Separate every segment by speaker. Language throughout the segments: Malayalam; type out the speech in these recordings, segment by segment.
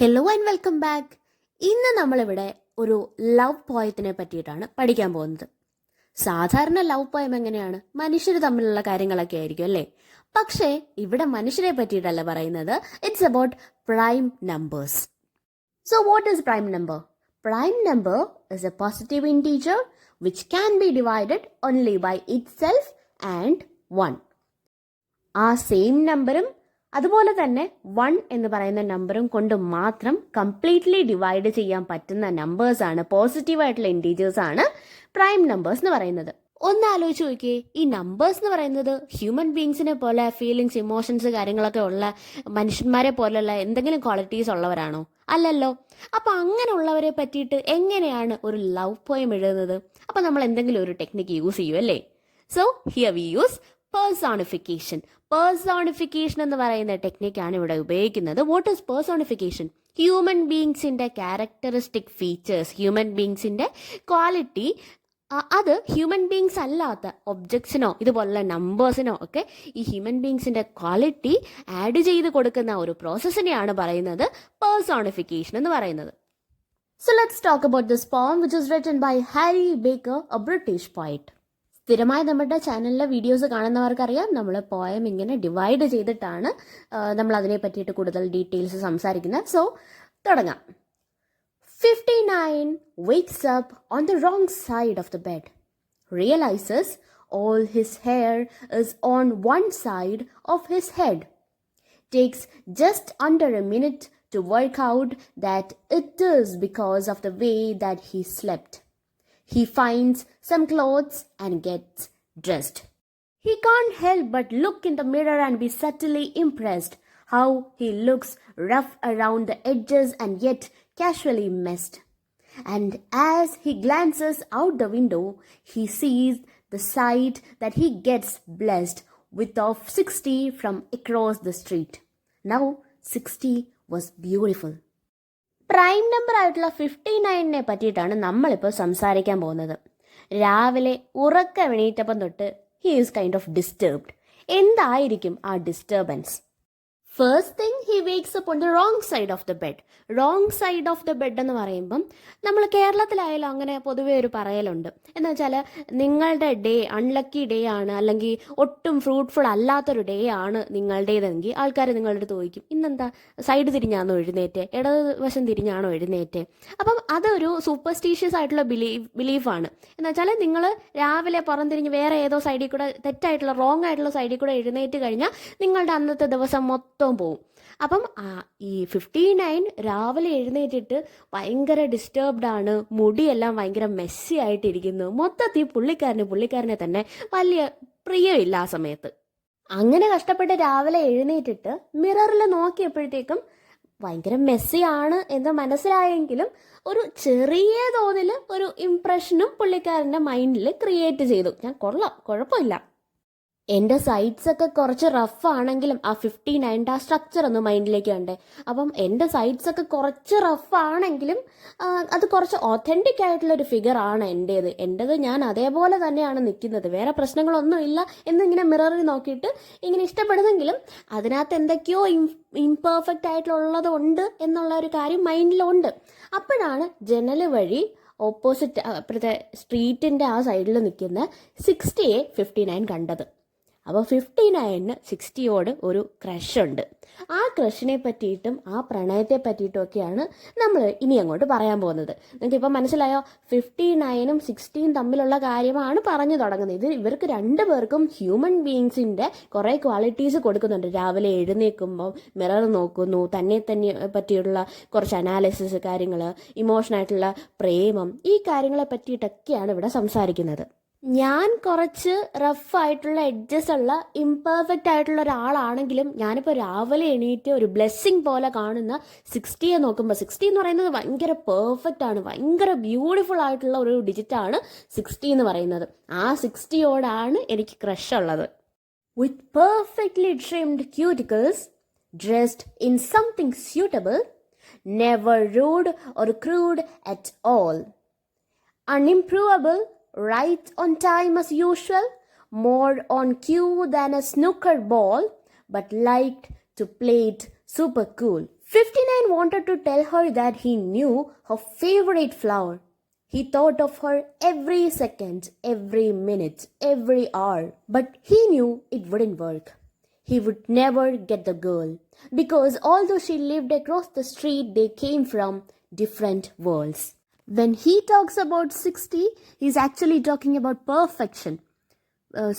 Speaker 1: Hello and welcome back. ഇന്ന് നമ്മളിവിടെ ഒരു ലവ് പോയത്തിനെ പറ്റിയിട്ടാണ് പഠിക്കാൻ പോകുന്നത്. സാധാരണ ലവ് പോയം എങ്ങനെയാണ്, മനുഷ്യർ തമ്മിലുള്ള കാര്യങ്ങളൊക്കെ ആയിരിക്കും അല്ലേ? പക്ഷേ ഇവിടെ മനുഷ്യരെ പറ്റിയിട്ടല്ല പറയുന്നത്. It's about prime numbers. So what is prime number? Prime number is a positive integer which can be divided only by itself and 1. ആ സെയിം നമ്പറും അതുപോലെ തന്നെ 1 എന്ന് പറയുന്ന നമ്പറും കൊണ്ട് മാത്രം കംപ്ലീറ്റ്ലി ഡിവൈഡ് ചെയ്യാൻ പറ്റുന്ന നമ്പേഴ്സാണ്, പോസിറ്റീവായിട്ടുള്ള ഇൻറ്റീജേഴ്സ് ആണ് പ്രൈം നമ്പേഴ്സ് എന്ന് പറയുന്നത്. ഒന്ന് ആലോചിച്ച് നോക്കിയേ, ഈ നമ്പേഴ്സ് എന്ന് പറയുന്നത് ഹ്യൂമൻ ബീങ്സിനെ പോലെ ഫീലിങ്സ്, ഇമോഷൻസ് കാര്യങ്ങളൊക്കെ ഉള്ള മനുഷ്യന്മാരെ പോലുള്ള എന്തെങ്കിലും ക്വാളിറ്റീസ് ഉള്ളവരാണോ? അല്ലല്ലോ. അപ്പം അങ്ങനെയുള്ളവരെ പറ്റിയിട്ട് എങ്ങനെയാണ് ഒരു ലവ് പോയം എഴുതുന്നത്? അപ്പം നമ്മൾ എന്തെങ്കിലും ഒരു ടെക്നിക്ക് യൂസ് ചെയ്യും അല്ലേ? So here we use personification. Personification എന്ന് പറയുന്ന ടെക്നിക്കാണ് ഇവിടെ ഉപയോഗിക്കുന്നത്. What is personification? ഹ്യൂമൻ ബീങ്സിൻ്റെ ക്യാരക്ടറിസ്റ്റിക് ഫീച്ചേഴ്സ്, ഹ്യൂമൻ ബീങ്സിൻ്റെ ക്വാളിറ്റി, അത് ഹ്യൂമൻ ബീങ്സ് അല്ലാത്ത ഒബ്ജക്ട്സിനോ ഇതുപോലുള്ള നമ്പേഴ്സിനോ ഒക്കെ ഈ ഹ്യൂമൻ ബീങ്സിൻ്റെ ക്വാളിറ്റി ആഡ് ചെയ്ത് കൊടുക്കുന്ന ഒരു പ്രോസസ്സിനെയാണ് പറയുന്നത് പേഴ്സോണിഫിക്കേഷൻ എന്ന് പറയുന്നത്. So let's talk about this poem which is written by Harry Baker, a British poet. സ്ഥിരമായി നമ്മുടെ ചാനലിലെ വീഡിയോസ് കാണുന്നവർക്കറിയാം, നമ്മൾ പോയം ഇങ്ങനെ ഡിവൈഡ് ചെയ്തിട്ടാണ് നമ്മൾ അതിനെ പറ്റിയിട്ട് കൂടുതൽ ഡീറ്റെയിൽസ് സംസാരിക്കുന്നത്. സോ തുടങ്ങാം. 59 wakes up on the wrong side of the bed, realizes all his hair is on one side of his head, takes just under a minute to work out that it is because of the way that he slept. He finds some clothes and gets dressed. He can't help but look in the mirror and be subtly impressed how he looks rough around the edges and yet casually messed. And as he glances out the window, he sees the sight that he gets blessed with of 60 from across the street. Now 60 was beautiful. Prime number ആയിട്ടുള്ള 59നെ പറ്റിയിട്ടാണ് നമ്മളിപ്പോൾ സംസാരിക്കാൻ പോകുന്നത്. രാവിലെ ഉറക്കമെണീറ്റപ്പം തൊട്ട് he is kind of disturbed. എന്തായിരിക്കും ആ disturbance? First thing, he wakes up on the wrong side of the bed. Wrong side of the bed എന്ന് പറയുമ്പം നമ്മൾ കേരളത്തിലായാലും അങ്ങനെ പൊതുവേ ഒരു പറയലുണ്ട്. എന്ന് വെച്ചാൽ നിങ്ങളുടെ ഡേ അൺലക്കി ഡേ ആണ്, അല്ലെങ്കിൽ ഒട്ടും ഫ്രൂട്ട്ഫുൾ അല്ലാത്തൊരു ഡേ ആണ് നിങ്ങളുടേതെങ്കിൽ ആൾക്കാർ നിങ്ങളുടെ അടുത്ത് ചോദിക്കും, ഇന്നെന്താ സൈഡ് തിരിഞ്ഞാണോ എഴുന്നേറ്റ്, ഇടതുവശം തിരിഞ്ഞാണോ എഴുന്നേറ്റ്? അപ്പം അതൊരു സൂപ്പർസ്റ്റീഷ്യസ് ആയിട്ടുള്ള ബിലീഫാണ്. എന്ന് വെച്ചാൽ നിങ്ങൾ രാവിലെ പുറംതിരിഞ്ഞ് വേറെ ഏതോ സൈഡിൽ കൂടെ, തെറ്റായിട്ടുള്ള റോങ് ആയിട്ടുള്ള സൈഡിൽ കൂടെ എഴുന്നേറ്റ് കഴിഞ്ഞാൽ നിങ്ങളുടെ അന്നത്തെ ദിവസം മൊത്തം പോവും. അപ്പം ഈ 59 രാവിലെ എഴുന്നേറ്റിട്ട് ഭയങ്കര ഡിസ്റ്റർബ്ഡ് ആണ്, മുടിയെല്ലാം ഭയങ്കര മെസ്സി ആയിട്ടിരിക്കുന്നു, മൊത്തത്തിൽ പുള്ളിക്കാരനെ തന്നെ വലിയ പ്രിയമില്ല ആ സമയത്ത്. അങ്ങനെ കഷ്ടപ്പെട്ട് രാവിലെ എഴുന്നേറ്റിട്ട് മിററിൽ നോക്കിയപ്പോഴത്തേക്കും ഭയങ്കര മെസ്സിയാണ് എന്ന് മനസ്സിലായെങ്കിലും ഒരു ചെറിയ തോതിൽ ഒരു ഇംപ്രഷനും പുള്ളിക്കാരൻ്റെ മൈൻഡിൽ ക്രിയേറ്റ് ചെയ്തു. ഞാൻ കൊള്ളാം, കുഴപ്പമില്ല. എൻ്റെ സൈഡ്സൊക്കെ കുറച്ച് റഫ് ആണെങ്കിലും ആ 59 ആ സ്ട്രക്ചർ ഒന്ന് മൈൻഡിലേക്ക് കണ്ടേ. അപ്പം എൻ്റെ സൈഡ്സൊക്കെ കുറച്ച് റഫ് ആണെങ്കിലും അത് കുറച്ച് ഒത്തൻറ്റിക് ആയിട്ടുള്ളൊരു ഫിഗർ ആണ് എൻ്റേത്. ഞാൻ അതേപോലെ തന്നെയാണ് നിൽക്കുന്നത്, വേറെ പ്രശ്നങ്ങളൊന്നും ഇല്ല എന്നിങ്ങനെ മിററിൽ നോക്കിയിട്ട് ഇങ്ങനെ ഇഷ്ടപ്പെടുന്നെങ്കിലും അതിനകത്ത് എന്തൊക്കെയോ ഇംപെർഫെക്റ്റ് ആയിട്ടുള്ളത് ഉണ്ട് എന്നുള്ള ഒരു കാര്യം മൈൻഡിലുണ്ട്. അപ്പോഴാണ് ജനൽ വഴി ഓപ്പോസിറ്റ് അപ്പുറത്തെ സ്ട്രീറ്റിൻ്റെ ആ സൈഡിൽ നിൽക്കുന്ന 60യെ 59 കണ്ടത്. അപ്പോൾ 59ന് 60യോട് ഒരു ക്രഷ് ഉണ്ട്. ആ ക്രഷിനെ പറ്റിയിട്ടും ആ പ്രണയത്തെ പറ്റിയിട്ടും ഒക്കെയാണ് നമ്മൾ ഇനി അങ്ങോട്ട് പറയാൻ പോകുന്നത്. നിങ്ങൾക്ക് ഇപ്പം മനസ്സിലായോ? 59നും 60യും തമ്മിലുള്ള കാര്യമാണ് പറഞ്ഞു തുടങ്ങുന്നത്. ഇവർക്ക് രണ്ടുപേർക്കും ഹ്യൂമൻ ബീങ്സിൻ്റെ കുറേ ക്വാളിറ്റീസ് കൊടുക്കുന്നുണ്ട്. രാവിലെ എഴുന്നേൽക്കുമ്പോൾ മിറർ നോക്കുന്നു, തന്നെ പറ്റിയുള്ള കുറച്ച് അനാലിസിസ് കാര്യങ്ങൾ, ഇമോഷനായിട്ടുള്ള പ്രേമം, ഈ കാര്യങ്ങളെ പറ്റിയിട്ടൊക്കെയാണ് ഇവിടെ സംസാരിക്കുന്നത്. ഞാൻ കുറച്ച് റഫായിട്ടുള്ള എഡ്ജസ് ഉള്ള ഇംപെർഫെക്റ്റ് ആയിട്ടുള്ള ഒരാളാണെങ്കിലും ഞാനിപ്പോൾ രാവിലെ എണീറ്റ് ഒരു ബ്ലെസ്സിങ് പോലെ കാണുന്ന 60യെ നോക്കുമ്പോൾ, 60 എന്ന് പറയുന്നത് ഭയങ്കര പെർഫെക്റ്റ് ആണ്, ഭയങ്കര ബ്യൂട്ടിഫുൾ ആയിട്ടുള്ള ഒരു ഡിജിറ്റാണ് 60 എന്ന് പറയുന്നത്. ആ 60യോടാണ് എനിക്ക് ക്രഷ് ഉള്ളത്. With perfectly trimmed cuticles, dressed in something suitable, never rude or crude at all, unimprovable, right on time as usual, more on cue than a snooker ball, but liked to play it super cool, 59 wanted to tell her that he knew her favorite flower. He thought of her every second, every minute, every hour. But he knew it wouldn't work. He would never get the girl. Because although she lived across the street, they came from different worlds. When he talks about 60, he's actually talking about perfection.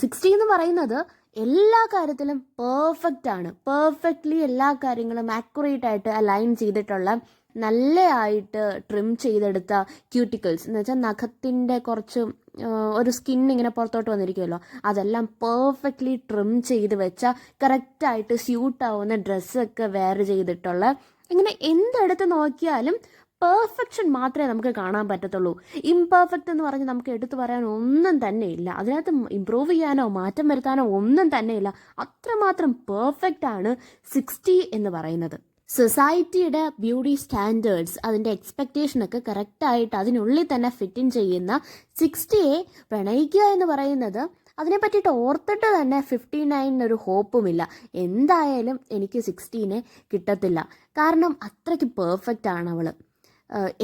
Speaker 1: 60 എന്ന് പറയുന്നത് എല്ലാ കാര്യത്തിലും പെർഫെക്റ്റ് ആണ്. പെർഫെക്റ്റ്ലി എല്ലാ കാര്യങ്ങളും ആക്യുറേറ്റ് ആയിട്ട് അലൈൻ ചെയ്തിട്ടുള്ള, നല്ലതായിട്ട് ട്രിം ചെയ്തെടുത്ത ക്യൂട്ടിക്കിൾസ് എന്ന് വെച്ചാൽ നഖത്തിൻ്റെ കുറച്ച് ഒരു സ്കിൻ ഇങ്ങനെ പുറത്തോട്ട് വന്നിരിക്കുമല്ലോ, അതെല്ലാം പെർഫെക്റ്റ്ലി ട്രിം ചെയ്ത് വെച്ച കറക്റ്റായിട്ട് സ്യൂട്ടാവുന്ന ഡ്രസ്സൊക്കെ വെയർ ചെയ്തിട്ടുള്ള, ഇങ്ങനെ എന്തെടുത്ത് നോക്കിയാലും പെർഫെക്ഷൻ മാത്രമേ നമുക്ക് കാണാൻ പറ്റത്തുള്ളൂ. ഇംപെർഫെക്റ്റ് എന്ന് പറഞ്ഞ് നമുക്ക് എടുത്തു പറയാൻ ഒന്നും തന്നെ ഇല്ല. അതിനകത്ത് ഇമ്പ്രൂവ് ചെയ്യാനോ മാറ്റം വരുത്താനോ ഒന്നും തന്നെ ഇല്ല. അത്രമാത്രം പെർഫെക്റ്റ് ആണ് 60 എന്ന് പറയുന്നത്. സൊസൈറ്റിയുടെ ബ്യൂട്ടി സ്റ്റാൻഡേർഡ്സ്, അതിൻ്റെ എക്സ്പെക്റ്റേഷനൊക്കെ കറക്റ്റായിട്ട് അതിനുള്ളിൽ തന്നെ ഫിറ്റ് ഇൻ ചെയ്യുന്ന 60യെ പ്രണയിക്കുക എന്ന് പറയുന്നത്, അതിനെ പറ്റിയിട്ട് ഓർത്തിട്ട് തന്നെ 59 ഒരു ഹോപ്പുമില്ല. എന്തായാലും എനിക്ക് 60നെ കിട്ടത്തില്ല, കാരണം അത്രയ്ക്ക് പെർഫെക്റ്റ് ആണ് അവൾ.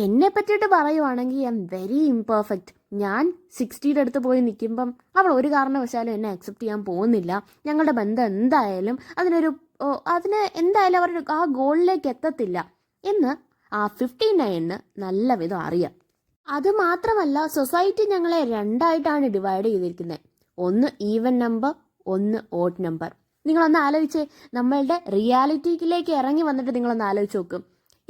Speaker 1: എന്നെ പറ്റിയിട്ട് പറയുവാണെങ്കിൽ ഐ എം വെരി ഇംപെർഫെക്റ്റ്. ഞാൻ 60യുടെ അടുത്ത് പോയി നിൽക്കുമ്പം അവൾ ഒരു കാരണവശാലും എന്നെ അക്സെപ്റ്റ് ചെയ്യാൻ പോകുന്നില്ല. ഞങ്ങളുടെ ബന്ധം എന്തായാലും അതിന് എന്തായാലും അവരുടെ ആ ഗോളിലേക്ക് എത്തത്തില്ല എന്ന് ആ 59ന് നല്ല വിധം അറിയാം. അത് മാത്രമല്ല, സൊസൈറ്റി ഞങ്ങളെ രണ്ടായിട്ടാണ് ഡിവൈഡ് ചെയ്തിരിക്കുന്നത്. ഒന്ന് ഈവൻ നമ്പർ, ഒന്ന് ഓഡ് നമ്പർ. നിങ്ങളൊന്ന് ആലോചിച്ചേ, നമ്മളുടെ റിയാലിറ്റിയിലേക്ക് ഇറങ്ങി വന്നിട്ട് നിങ്ങളൊന്ന് ആലോചിച്ച് നോക്കും.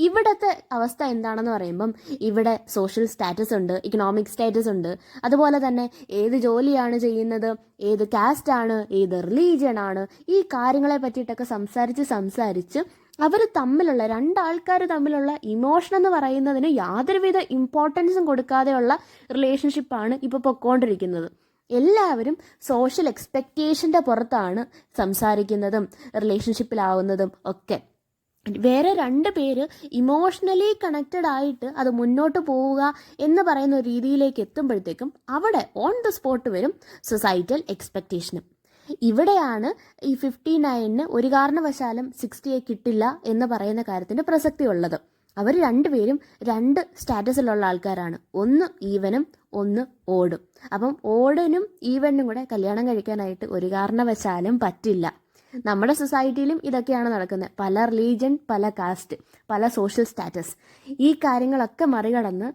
Speaker 1: ഇവിടുത്തെ അവസ്ഥ എന്താണെന്ന് പറയുമ്പം, ഇവിടെ സോഷ്യൽ സ്റ്റാറ്റസ് ഉണ്ട്, ഇക്കണോമിക് സ്റ്റാറ്റസ് ഉണ്ട്, അതുപോലെ തന്നെ ഏത് ജോലിയാണ് ചെയ്യുന്നത്, ഏത് കാസ്റ്റാണ്, ഏത് റിലീജിയൻ ആണ്, ഈ കാര്യങ്ങളെ പറ്റിയിട്ടൊക്കെ സംസാരിച്ച് അവർ തമ്മിലുള്ള, രണ്ടാൾക്കാർ തമ്മിലുള്ള ഇമോഷൻ എന്ന് പറയുന്നതിന് യാതൊരുവിധ ഇമ്പോർട്ടൻസും കൊടുക്കാതെയുള്ള റിലേഷൻഷിപ്പാണ് ഇപ്പോൾ പൊയ്ക്കൊണ്ടിരിക്കുന്നത്. എല്ലാവരും സോഷ്യൽ എക്സ്പെക്റ്റേഷൻ്റെ പുറത്താണ് സംസാരിക്കുന്നതും റിലേഷൻഷിപ്പിലാവുന്നതും ഒക്കെ. വേറെ 2 പേര് ഇമോഷണലി കണക്റ്റഡ് ആയിട്ട് അത് മുന്നോട്ട് പോവുക എന്ന് പറയുന്ന ഒരു രീതിയിലേക്ക് എത്തുമ്പോഴത്തേക്കും അവിടെ ഓൺ ദ സ്പോട്ട് വരും സൊസൈറ്റൽ എക്സ്പെക്റ്റേഷനും. ഇവിടെയാണ് ഈ 59ന് ഒരു കാരണവശാലും 60യെ കിട്ടില്ല എന്ന് പറയുന്ന കാര്യത്തിൻ്റെ പ്രസക്തി ഉള്ളത്. അവർ 2 പേരും 2 സ്റ്റാറ്റസിലുള്ള ആൾക്കാരാണ്. ഒന്ന് ഈവനും ഒന്ന് ഓടും. അപ്പം ഓടിനും ഈവനും കൂടെ കല്യാണം കഴിക്കാനായിട്ട് ഒരു കാരണവശാലും പറ്റില്ല. നമ്മുടെ സൊസൈറ്റിയിലും ഇതൊക്കെയാണ് നടക്കുന്നത്. പല റിലീജിയൻ, പല കാസ്റ്റ്, പല സോഷ്യൽ സ്റ്റാറ്റസ്, ഈ കാര്യങ്ങളൊക്കെ മറികടന്ന്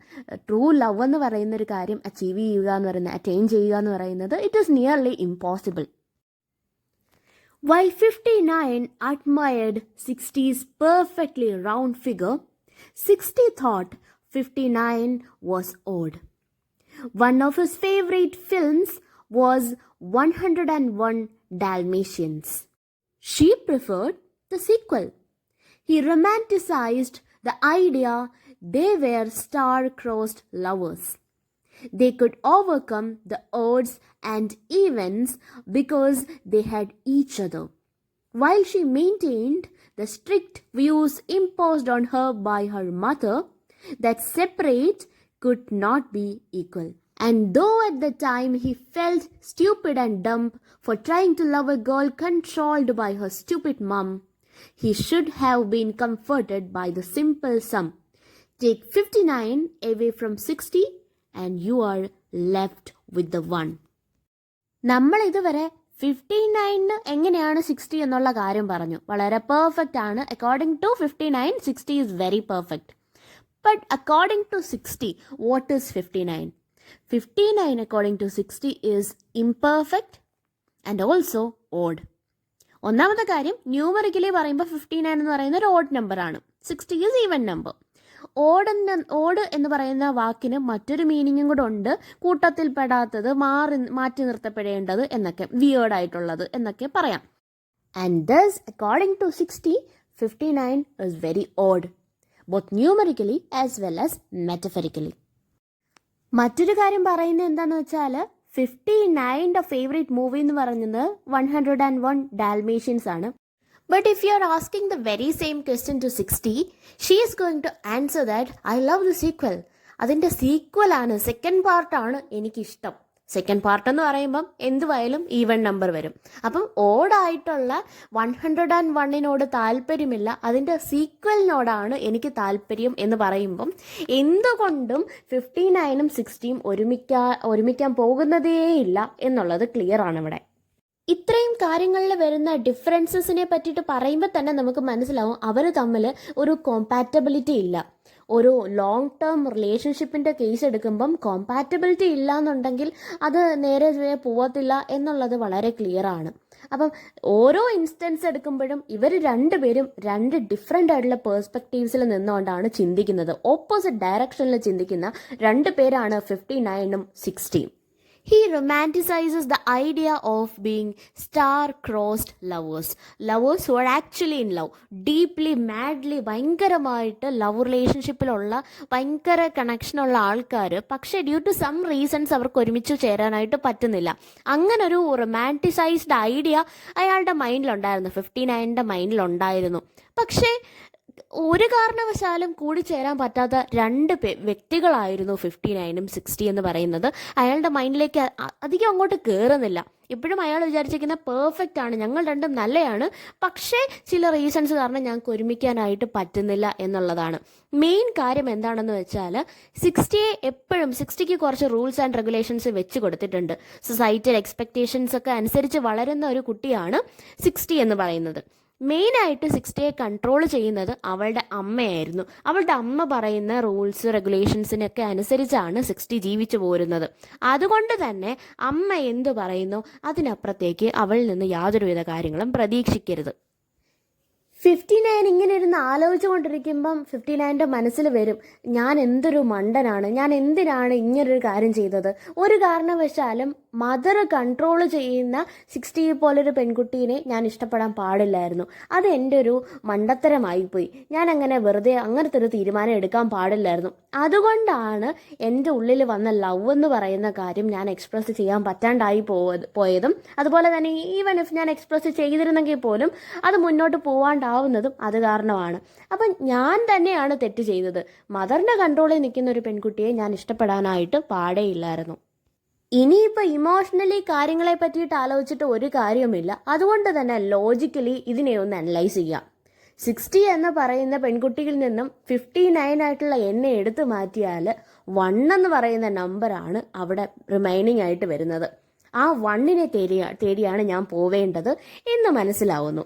Speaker 1: ട്രൂ ലവ് എന്ന് പറയുന്ന ഒരു കാര്യം അച്ചീവ് ചെയ്യുക എന്ന് പറയുന്നത്, അറ്റൈൻ ചെയ്യുക എന്ന് പറയുന്നത്, it is nearly impossible. While 59 admired 60's perfectly round figure, 60 thought 59 was odd. One of his favorite films was 101 Dalmatians. She preferred the sequel. He romanticized the idea they were star-crossed lovers. They could overcome the odds and evens because they had each other. While she maintained the strict views imposed on her by her mother, that separate could not be equal. And though at the time he felt stupid and dumb for trying to love a girl controlled by her stupid mum, he should have been comforted by the simple sum: take 59 away from 60 and you are left with the one. നമ്മൾ ഇതുവരെ 59 എങ്ങനെയാണ് 60 എന്നുള്ള കാര്യം പറഞ്ഞു. വളരെ പെർഫെക്റ്റ് ആണ്. According to 59, 60 is very perfect. But according to 60, what is 59? 59 according to 60 is imperfect and also odd. ഒന്നാമത്തെ കാര്യം, ന്യൂമറിക്കലി പറയുമ്പോൾ 59 എന്ന് പറയുന്ന ഒരു ഓഡ് നമ്പറാണ്. 60 is even number. ഓഡ് എന്ന് പറയുന്ന വാക്കിന് മറ്റൊരു മീനിങ്ങും കൂടെ ഉണ്ട്. കൂട്ടത്തിൽ പെടാത്തത്, മാറ്റി നിർത്തപ്പെടേണ്ടത് എന്നൊക്കെ, വിയേർഡ് ആയിട്ടുള്ളത് എന്നൊക്കെ പറയാം. And thus according to 60, 59 is very odd, both numerically as well as metaphorically. മറ്റൊരു കാര്യം പറയുന്നത് എന്താണെന്ന് വെച്ചാൽ, 59ന്റെ ഫേവറേറ്റ് മൂവി എന്ന് പറയുന്നത് 101 Dalmatians ആണ്. But if you are asking the very same question to 60, she is going to answer that I love the sequel. അതിൻ്റെ സീക്വൽ ആണ്, സെക്കൻഡ് പാർട്ടാണ് എനിക്കിഷ്ടം. സെക്കൻഡ് പാർട്ട് എന്ന് പറയുമ്പം എന്തുവായാലും ഈവൻ നമ്പർ വരും. അപ്പം ഓഡായിട്ടുള്ള 101 താല്പര്യമില്ല, അതിൻ്റെ സീക്വലിനോടാണ് എനിക്ക് താല്പര്യം എന്ന് പറയുമ്പം എന്തുകൊണ്ടും 59ഉം 60യും ഒരുമിക്കാൻ പോകുന്നതേയില്ല എന്നുള്ളത് ക്ലിയർ ആണ് ഇവിടെ. ഇത്രയും കാര്യങ്ങളിൽ വരുന്ന ഡിഫറൻസസിനെ പറ്റിയിട്ട് പറയുമ്പോൾ തന്നെ നമുക്ക് മനസ്സിലാവും അവർ തമ്മിൽ ഒരു കോമ്പാറ്റബിലിറ്റി ഇല്ല. ഒരു ലോങ് ടേം റിലേഷൻഷിപ്പിൻ്റെ കേസ് എടുക്കുമ്പം കോമ്പാറ്റബിലിറ്റി ഇല്ല എന്നുണ്ടെങ്കിൽ അത് നേരെ പോകത്തില്ല എന്നുള്ളത് വളരെ ക്ലിയർ ആണ്. അപ്പം ഓരോ ഇൻസ്റ്റൻസ് എടുക്കുമ്പോഴും ഇവർ രണ്ടുപേരും രണ്ട് ഡിഫറെൻ്റ് ആയിട്ടുള്ള പേഴ്സ്പെക്റ്റീവ്സിൽ നിന്നുകൊണ്ടാണ് ചിന്തിക്കുന്നത്. ഓപ്പോസിറ്റ് ഡയറക്ഷനിൽ ചിന്തിക്കുന്ന രണ്ട് പേരാണ് 59ഉം 60യും. He romanticizes the idea of being star-crossed lovers who are actually in love, deeply, madly, ഭയങ്കരമായിട്ട് ലവ് റിലേഷൻഷിപ്പിലുള്ള ഭയങ്കര കണക്ഷനുള്ള ആൾക്കാർ, പക്ഷേ ഡ്യൂ ടു സം റീസൺസ് അവർക്ക് ഒരുമിച്ച് ചേരാനായിട്ട് പറ്റുന്നില്ല. അങ്ങനൊരു റൊമാൻറ്റിസൈസ്ഡ് ഐഡിയ അയാളുടെ മൈൻഡിലുണ്ടായിരുന്നു, 59ൻ്റെ മൈൻഡിലുണ്ടായിരുന്നു. പക്ഷേ ഒരു കാരണവശാലും കൂടി ചേരാൻ പറ്റാത്ത രണ്ട് വ്യക്തികളായിരുന്നു 59ഉം 60 എന്ന് പറയുന്നത്. അയാളുടെ മൈൻഡിലേക്ക് അധികം അങ്ങോട്ട് കയറുന്നില്ല. ഇപ്പോഴും അയാൾ വിചാരിച്ചിരിക്കുന്ന പെർഫെക്റ്റ് ആണ്, ഞങ്ങൾ രണ്ടും നല്ലതാണ്, പക്ഷേ ചില റീസൺസ് കാരണം ഞങ്ങൾക്ക് ഒരുമിക്കാനായിട്ട് പറ്റുന്നില്ല എന്നുള്ളതാണ് മെയിൻ കാര്യം. എന്താണെന്ന് വെച്ചാൽ 60ക്ക് കുറച്ച് റൂൾസ് ആൻഡ് റെഗുലേഷൻസ് വെച്ച് കൊടുത്തിട്ടുണ്ട്. സൊസൈറ്റിയിൽ എക്സ്പെക്റ്റേഷൻസ് ഒക്കെ അനുസരിച്ച് വളരുന്ന ഒരു കുട്ടിയാണ് 60 എന്ന് പറയുന്നത്. മെയിനായിട്ട് 60യെ കൺട്രോൾ ചെയ്യുന്നത് അവളുടെ അമ്മയായിരുന്നു. അവളുടെ അമ്മ പറയുന്ന റൂൾസ് റെഗുലേഷൻസിനൊക്കെ അനുസരിച്ചാണ് 60 ജീവിച്ചു പോരുന്നത്. അതുകൊണ്ട് തന്നെ അമ്മ എന്തു പറയുന്നു അതിനപ്പുറത്തേക്ക് അവളിൽ നിന്ന് യാതൊരുവിധ കാര്യങ്ങളും പ്രതീക്ഷിക്കരുത്. 59 ഇങ്ങനെ ഇരുന്ന് ആലോചിച്ചു കൊണ്ടിരിക്കുമ്പം 59ൻ്റെ മനസ്സിൽ വരും, ഞാൻ എന്തൊരു മണ്ടനാണ്, ഞാൻ എന്തിനാണ് ഇങ്ങനൊരു കാര്യം ചെയ്തത്. ഒരു കാരണവശാലും മദർ കൺട്രോൾ ചെയ്യുന്ന 60 പോലൊരു പെൺകുട്ടീനെ ഞാൻ ഇഷ്ടപ്പെടാൻ പാടില്ലായിരുന്നു. അത് എൻ്റെ ഒരു മണ്ടത്തരമായിപ്പോയി. ഞാൻ അങ്ങനെ വെറുതെ അങ്ങനത്തെ ഒരു തീരുമാനം എടുക്കാൻ പാടില്ലായിരുന്നു. അതുകൊണ്ടാണ് എൻ്റെ ഉള്ളിൽ വന്ന ലവ് എന്ന് പറയുന്ന കാര്യം ഞാൻ എക്സ്പ്രസ് ചെയ്യാൻ പറ്റാണ്ടായി പോയതും അതുപോലെ തന്നെ ഈവൻ ഇഫ് ഞാൻ എക്സ്പ്രസ് ചെയ്തിരുന്നെങ്കിൽ പോലും അത് മുന്നോട്ട് പോവാണ്ടാവുന്നതും അത് കാരണമാണ്. അപ്പം ഞാൻ തന്നെയാണ് തെറ്റ് ചെയ്തത്. മദറിൻ്റെ കൺട്രോളിൽ നിൽക്കുന്ന ഒരു പെൺകുട്ടിയെ ഞാൻ ഇഷ്ടപ്പെടാനായിട്ട് പാടേയില്ലായിരുന്നു. ഇനിയിപ്പോൾ ഇമോഷണലി കാര്യങ്ങളെ പറ്റിയിട്ട് ആലോചിച്ചിട്ട് ഒരു കാര്യവുമില്ല. അതുകൊണ്ട് തന്നെ ലോജിക്കലി ഇതിനെ ഒന്ന് അനലൈസ് ചെയ്യാം. 60 എന്ന് പറയുന്ന പെൺകുട്ടിയിൽ നിന്നും 59 ആയിട്ടുള്ള എന്നെ എടുത്തു മാറ്റിയാൽ 1 എന്ന് പറയുന്ന നമ്പറാണ് അവിടെ റിമൈനിങ് ആയിട്ട് വരുന്നത്. ആ 1നെ തേടിയാണ് ഞാൻ പോവേണ്ടത് എന്ന് മനസ്സിലാവുന്നു.